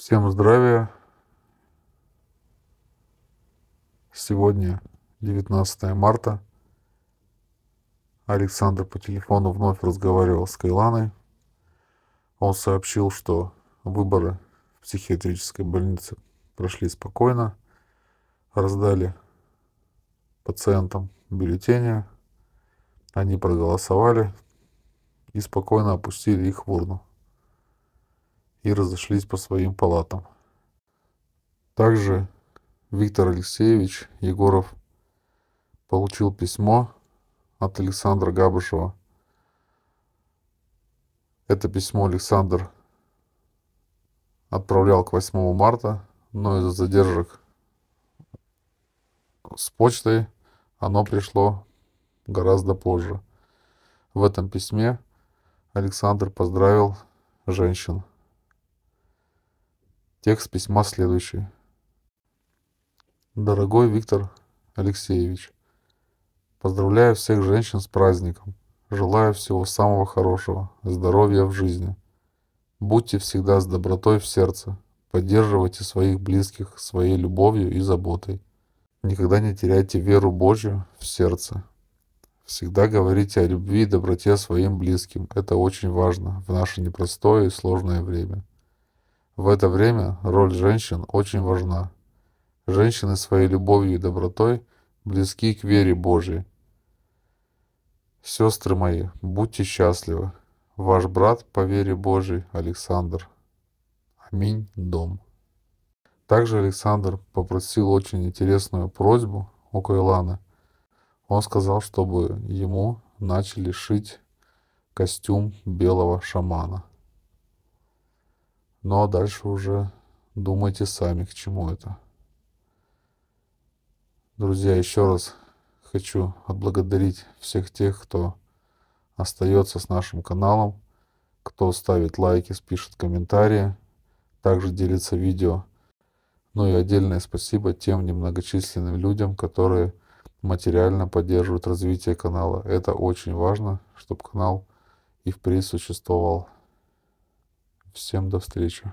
Всем здравия! Сегодня 19 марта. Александр по телефону вновь разговаривал с Кайланой. Он сообщил, что выборы в психиатрической больнице прошли спокойно. Раздали пациентам бюллетени. Они проголосовали и спокойно опустили их в урну. И разошлись по своим палатам. Также Виктор Алексеевич Егоров получил письмо от Александра Габышева. Это письмо Александр отправлял к 8 марта, но из-за задержек с почтой оно пришло гораздо позже. В этом письме Александр поздравил женщин. Текст письма следующий. Дорогой Виктор Алексеевич, поздравляю всех женщин с праздником. Желаю всего самого хорошего, здоровья в жизни. Будьте всегда с добротой в сердце. Поддерживайте своих близких своей любовью и заботой. Никогда не теряйте веру Божью в сердце. Всегда говорите о любви и доброте своим близким. Это очень важно в наше непростое и сложное время. В это время роль женщин очень важна. Женщины своей любовью и добротой близки к вере Божьей. Сестры мои, будьте счастливы. Ваш брат по вере Божией Александр. Аминь. Дом. Также Александр попросил очень интересную просьбу у Кайланы. Он сказал, чтобы ему начали шить костюм белого шамана. Ну а дальше уже думайте сами, к чему это. Друзья, еще раз хочу отблагодарить всех тех, кто остается с нашим каналом, кто ставит лайки, пишет комментарии, также делится видео. Ну и отдельное спасибо тем немногочисленным людям, которые материально поддерживают развитие канала. Это очень важно, чтобы канал и впредь существовал. Всем до встречи.